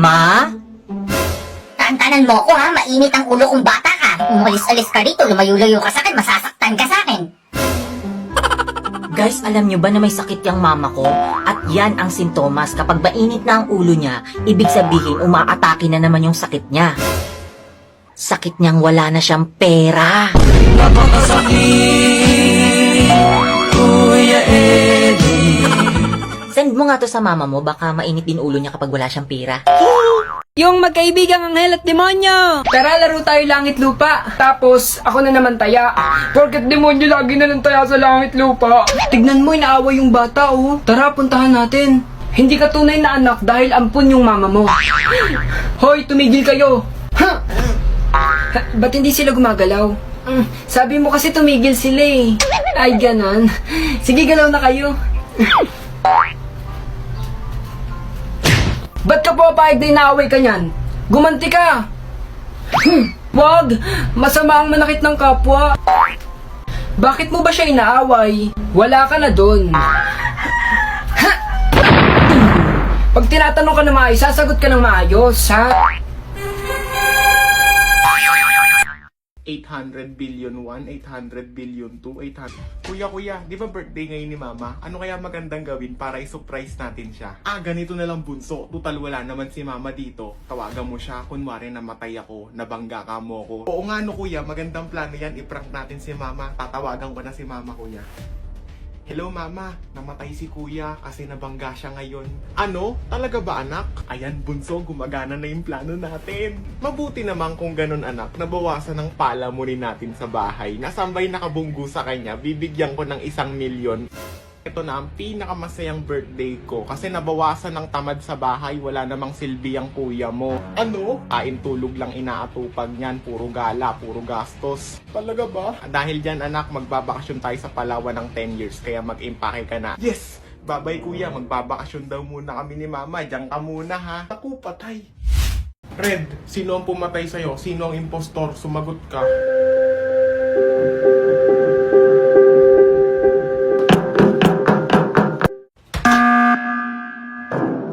Ma? Tahan-tahanan mo ako ha, mainit ang ulo kong bata ka. Umalis-alis ka rito, lumayo-layo ka sa akin, masasaktan ka sa akin. Guys, alam nyo ba na may sakit yung mama ko? At yan ang sintomas. Kapag mainit na ang ulo niya, ibig sabihin umaatake na naman yung sakit niya. Sakit niyang wala na siyang pera. Kuya Eddie. Send mo nga to sa mama mo, baka mainit din ulo niya kapag wala siyang pera. Yung magkaibigang anghel at demonyo. Tara, laro tayo langit lupa. Tapos, ako na naman taya. Porket demonyo lagi na lang taya sa langit lupa. Tignan mo, inaaway yung bata, oh. Tara, puntahan natin. Hindi ka tunay na anak dahil ampun yung mama mo. Hoy, tumigil kayo. Ha? Ba't hindi sila gumagalaw? Sabi mo kasi tumigil sila eh. Ay, ganon. Sige, galaw na kayo. Ba't ka papayag na inaaway ka niyan? Gumanti ka! Wag! Masama ang manakit ng kapwa. Bakit mo ba siya inaaway? Wala ka na dun. Pag tinatanong ka na maayos, sasagot ka ng maayos, ha? 800 billion 1, 800 billion 2, 800... Kuya, di ba birthday ngayon ni Mama? Ano kaya magandang gawin para i-surprise natin siya? Ganito na lang bunso. Tutal wala naman si Mama dito. Tawagan mo siya, kunwari namatay ako, nabangga ka mo ko. Oo nga no kuya, magandang plano yan. I-prank natin si Mama. Tatawagan ko na si Mama kuya. Hello Mama, namatay si Kuya kasi nabangga siya ngayon. Ano? Talaga ba anak? Ayan bunso, gumagana na yung plano natin. Mabuti naman kung ganun anak, nabawasan ng palamunin natin sa bahay. Nasambay nakabunggo sa kanya, bibigyan ko ng 1,000,000. Ito na ang pinakamasayang birthday ko kasi nabawasan ng tamad sa bahay, wala namang silbi ang kuya mo. Ano? Kain tulog lang inaatupag niyan, puro gala, puro gastos. Talaga ba? Dahil dyan anak, magbabakasyon tayo sa Palawan ng 10 years kaya mag-impake ka na. Yes! Babay kuya, magbabakasyon daw muna kami ni Mama, diyan ka muna ha. Ako patay. Red, sino ang pumatay sa'yo? Sino ang impostor? Sumagot ka.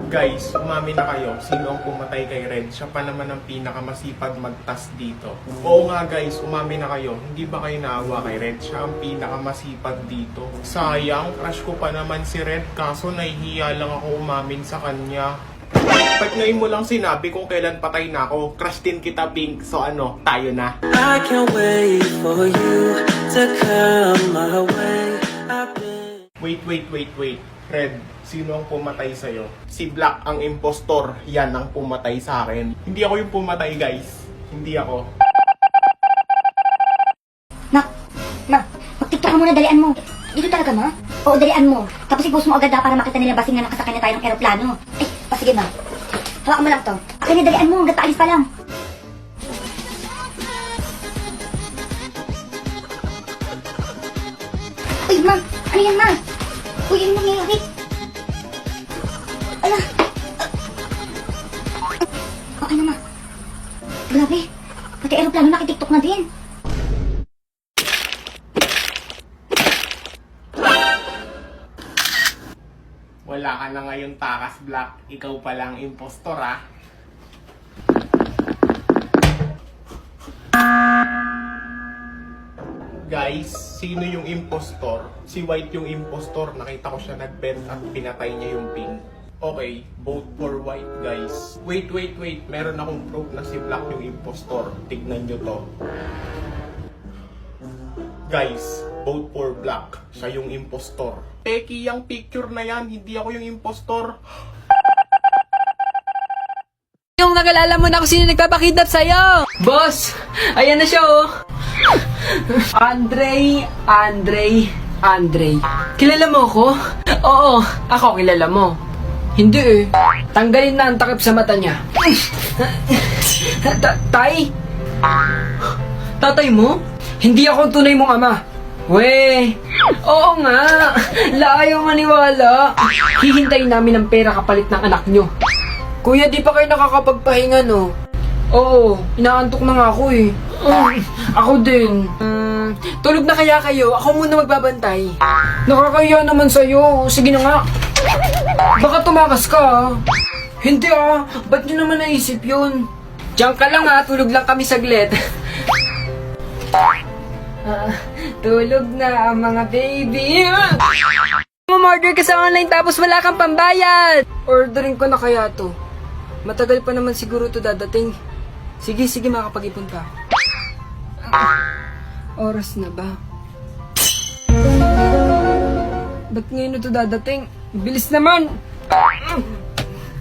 Guys, umamin na kayo. Sino ang pumatay kay Red? Siya pa naman ang pinakamasipag magtas dito. Oo nga guys, umamin na kayo. Hindi ba kayo naawa kay Red? Siya ang pinakamasipag dito. Sayang, crush ko pa naman si Red. Kaso nahihiya lang ako umamin sa kanya. Ba't ngayon mo lang sinabi kung kailan patay na ako? Crush din kita, Pink. So ano, tayo na. I can't wait for you to come my way. Wait. Red, sino ang pumatay sa'yo? Si Black ang impostor. Yan ang pumatay sa akin. Hindi ako yung pumatay, guys. Hindi ako. Mag-tiktok ka muna, dalian mo. Dito talaga, ma? Oo, dalian mo. Tapos i-post mo agad para makita nila basing na nakasakay na tayo ng aeroplano. Sige, ma. Hawakan mo lang to. Akin na, dalian mo, hanggat paalis pa lang. Uy, ma! Ano yan, ma? Uy, ano nangyayari? Ala! Okay na, ma. Grabe. Pati aeroplano nakitiktok na din. Wala ka na ngayon, takas, Black. Ikaw pa lang impostor, ah. Guys, sino yung impostor? Si White yung impostor. Nakita ko siya nag-bend at pinatay niya yung Pink. Okay, vote for White, guys. Wait. Meron akong proof na si Black yung impostor. Tignan nyo to. Guys, vote for Black. Siya yung impostor. Peki yung picture na yan. Hindi ako yung impostor. Yung nagalala mo na kung sino nagpapakidnap sa'yo. Boss, ayan na siya, oh. Andre. Kilala mo ako? Oo, ako kilala mo. Hindi eh. Tanggalin na ang takip sa mata niya. Tay? Tatay mo? Hindi ako tunay mong ama. We, oo nga. Layo maniwala. Hihintayin namin ng pera kapalit ng anak nyo. Kuya, di pa kayo nakakapagpahinga, no? Oo, inaantok na nga ako eh. Ako din. Tulog na kaya kayo? Ako muna magbabantay. Nakakaya naman sa'yo. Sige na nga. Baka tumakas ka, ha? Hindi ba't nyo naman naisip yun? Diyan ka lang tulog lang kami saglit. Tulog na ang mga baby. Order ka sa online tapos wala kang pambayad. Ordering ko na kaya to. Matagal pa naman siguro to dadating. Sige, makapag-ipon pa. Oras na ba? Ba't ngayon ito dadating? Bilis naman!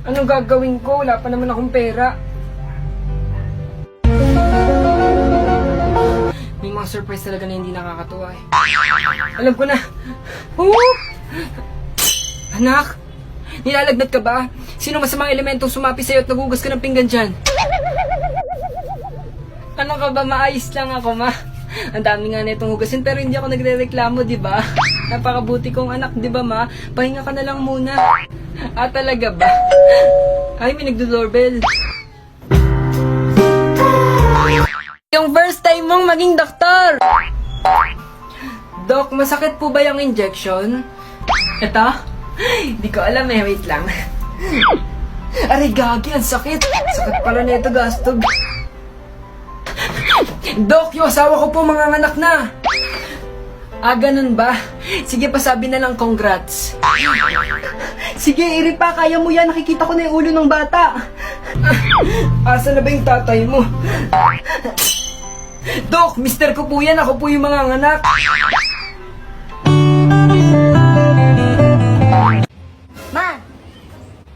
Anong gagawin ko? Wala pa naman akong pera. May mga surprise talaga na hindi nakakatuwa eh. Alam ko na. Anak, nilalagnat ka ba? Sino masamang elementong sumapi sa'yo at nagugas ka ng pinggan dyan? Ano ka ba? Maayos lang ako, ma. Ang dami nga na itong hugasin pero hindi ako nagre-reklamo, di ba? Napakabuti kong anak, di ba, ma? Pahinga ka na lang muna. Talaga ba? Ay, may nagdo-doorbell. Yung first time mong maging doktor. Dok, masakit po ba yung injection? Ito? Di ko alam wait lang. Aray, gagi, ang sakit. Sakit pala na ito, gastog. Dok, yung asawa ko po manganganak na. Ganun ba? Sige, pasabi na lang congrats. Sige, Iri pa, kaya mo yan. Nakikita ko na yung ulo ng bata. Asa na ba yung tatay mo? Dok, mister ko po yan. Ako po yung manganganak.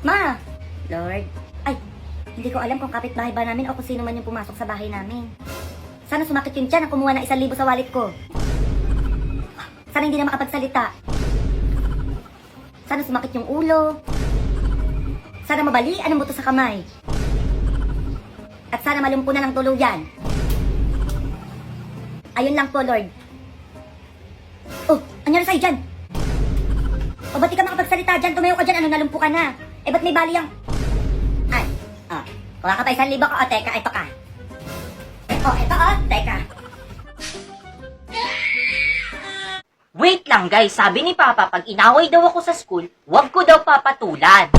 Ma! Lord, ay, hindi ko alam kung kapitbahay ba namin o kung sino man yung pumasok sa bahay namin. Sana sumakit yung tiyan na kumuha ng 1,000 sa wallet ko. Sana hindi na makapagsalita. Sana sumakit yung ulo. Sana mabalian ang buto sa kamay. At sana malumpunan ng tuluyan. Ayun lang po, Lord. Oh, anyari sa'yo dyan? O ba't di ka makapagsalita dyan? Tumayo ka dyan, nalumpo ka na. Ba't may bali yung... Ay, kuha ka pa 1,000 ko. Teka, ito ka. Ito teka. Wait lang guys, sabi ni Papa pag inaway daw ako sa school, wag ko daw papatulan.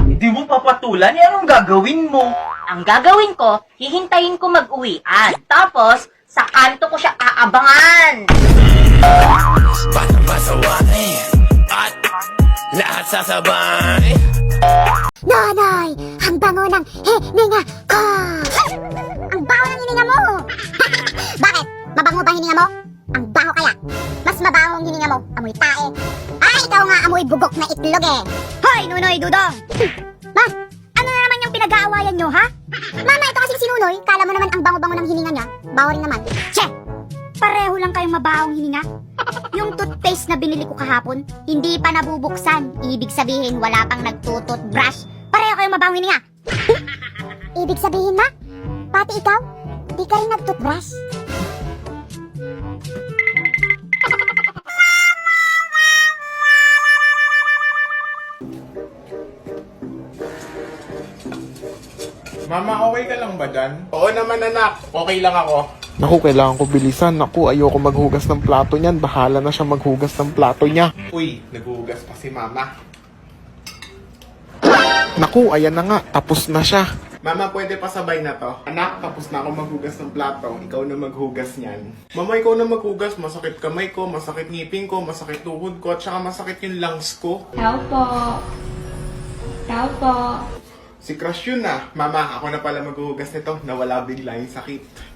Hindi mo papatulan? Anong gagawin mo? Ang gagawin ko, hihintayin ko mag-uwian. Tapos, sa kanto ko siya aabangan. At lahat sasabay. Nonoy, ang bango ng hininga ko! Ang baho ng hininga mo! Bakit? Mabango ba hininga mo? Ang baho kaya? Mas mabaho ang hininga mo, amoy tae. Ikaw nga amoy bugok na itlog eh. Hoy, Nunoy Dudong! Ma, ano na naman yung pinag-aawayan nyo, ha? Mama, ito kasi si Nunoy, kala mo naman ang bango-bango ng hininga niya. Baho rin naman. Che! Pareho lang kayong mabahong hininga. Yung toothpaste na binili ko kahapon, hindi pa nabubuksan. Ibig sabihin, wala pang nagtutoothbrush. Pareho kayong mabahong hininga. Ibig sabihin, ma? Pati ikaw, di ka rin nagtoothbrush? Mama, okay ka lang ba dyan? Oo naman anak, okay lang ako. Naku, kailangan ko bilisan. Naku, ayoko maghugas ng plato niyan. Bahala na siya maghugas ng plato niya. Uy, naghuhugas pa si Mama. Naku, ayan na nga. Tapos na siya. Mama, pwede pa sabay na to. Anak, tapos na ako maghugas ng plato. Ikaw na maghugas niyan. Mama, ikaw na maghugas. Masakit kamay ko, masakit ngipin ko, masakit tuhod ko, at saka masakit yung lungs ko. Tao po. Tao po. Si Crush yun na. Mama, ako na pala maghuhugas nito. Nawala bigla yung sakit.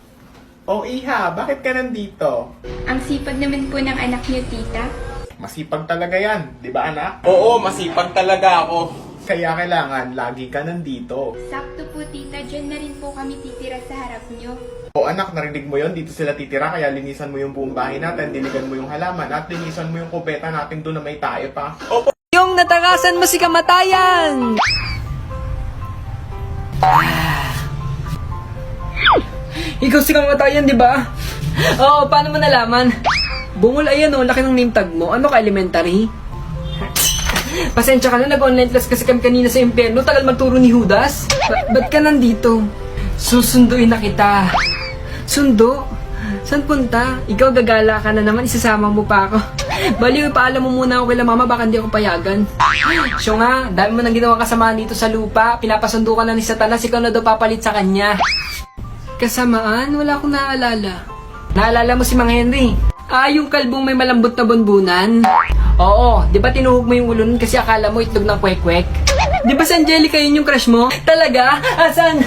Oh, Iha, bakit ka nandito? Ang sipag naman po ng anak niyo, tita. Masipag talaga yan, di ba anak? Oo, masipag talaga ako. Kaya kailangan, lagi ka nandito. Sakto po, tita. Diyan na rin po kami titira sa harap niyo. O anak, narinig mo yon, dito sila titira, kaya linisan mo yung buong bahay natin, diligan mo yung halaman, at linisan mo yung kubeta natin doon na may tayo pa. Opo. Yung natakasan mo si kamatayan! Ikaw si kamatayan, di ba? Oo, paano mo nalaman? Bungol, ayan laki ng name tag mo. Ano ka, elementary? Pasensya ka na, nag-online class kasi kami kanina sa impyerno. Tagal magturo ni Judas. Ba't ka nandito? Susunduin na kita. Sundo? Saan punta? Ikaw gagala ka na naman, isasama mo pa ako. Baliw, ipaalam mo muna ako kila mama, baka hindi ako payagan. Siya nga, dami mo nang ginawa kasamaan dito sa lupa. Pinapasundo ka na ni Satanas, ikaw na daw papalit sa kanya. Kasamaan? Wala akong naaalala. Naalala mo si Mang Henry? Yung kalbong may malambot na bunbunan? Oo, di ba tinuhog mo yung ulo nun kasi akala mo itlog ng kwek-kwek? Di ba si Angelica yun yung crush mo? Talaga? Asan?